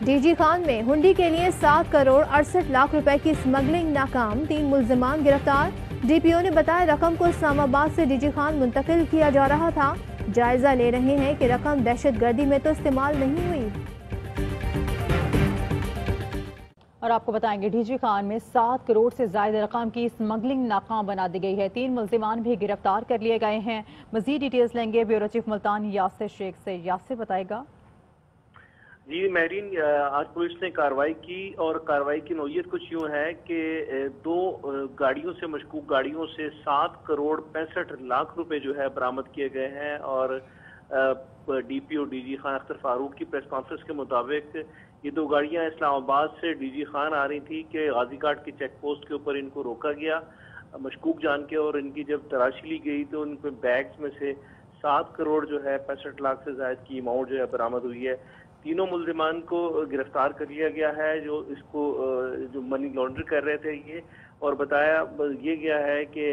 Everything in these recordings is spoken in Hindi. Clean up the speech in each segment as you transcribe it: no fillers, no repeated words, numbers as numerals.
डीजी खान में हुंडी के लिए 7 करोड़ 68 लाख रुपए की स्मगलिंग नाकाम, 3 मुल्जिमान गिरफ्तार। डीपीओ ने बताया रकम को इस्लामाबाद से डीजी खान मुंतकिल किया जा रहा था। जायजा ले रहे हैं कि रकम दहशतगर्दी में तो इस्तेमाल नहीं हुई। और आपको बताएंगे डीजी खान में 7 करोड़ से ज्यादा रकम की स्मगलिंग नाकाम बना दी गई है। 3 मुल्जिमान भी गिरफ्तार कर लिए गए हैं। मजीद डिटेल्स लेंगे ब्यूरो चीफ मुल्तान यासिर शेख से। यासिर बताएगा। जी महरीन, आज पुलिस ने कार्रवाई की और कार्रवाई की नौयत कुछ यूँ है कि 2 गाड़ियों से मशकूक गाड़ियों से 7 करोड़ 65 लाख रुपए जो है बरामद किए गए हैं। और डीपीओ डीजी खान अख्तर फारूक की प्रेस कॉन्फ्रेंस के मुताबिक ये 2 गाड़ियां इस्लामाबाद से डीजी खान आ रही थी कि गाजी घाट की चेक पोस्ट के ऊपर इनको रोका गया मशकूक जान के, और इनकी जब तलाशी ली गई तो उनके बैग्स में से 7 करोड़ जो है 65 लाख से ज्यादा की अमाउंट जो है बरामद हुई है। तीनों मुल्जिमान को गिरफ्तार कर लिया गया है जो इसको जो मनी लॉन्ड्री कर रहे थे ये, और बताया ये गया है कि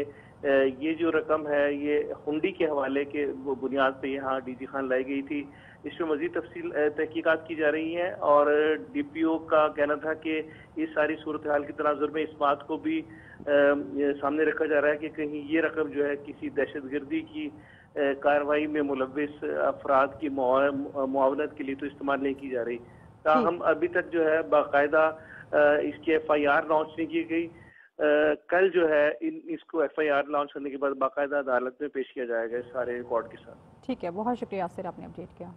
ये जो रकम है ये हुंडी के हवाले के बुनियाद पे यहाँ डीजी खान लाई गई थी। इसमें मजीद तफसील तहकीकात की जा रही है। और डीपीओ का कहना था कि इस सारी सूरत हाल की तनाजुर में इस बात को भी सामने रखा जा रहा है कि कहीं ये रकम जो है किसी दहशतगर्दी की कार्रवाई में मुलविस अफराद की मुआवनत के लिए तो इस्तेमाल नहीं की जा रही। ताहम अभी तक जो है बाकायदा इसकी FIR लॉन्च नहीं की गई। कल जो है इसको FIR लॉन्च करने के बाद बाकायदा अदालत में पेश किया जाएगा इस सारे रिकॉर्ड के साथ। ठीक है, बहुत शुक्रिया यासिर, आपने अपडेट किया।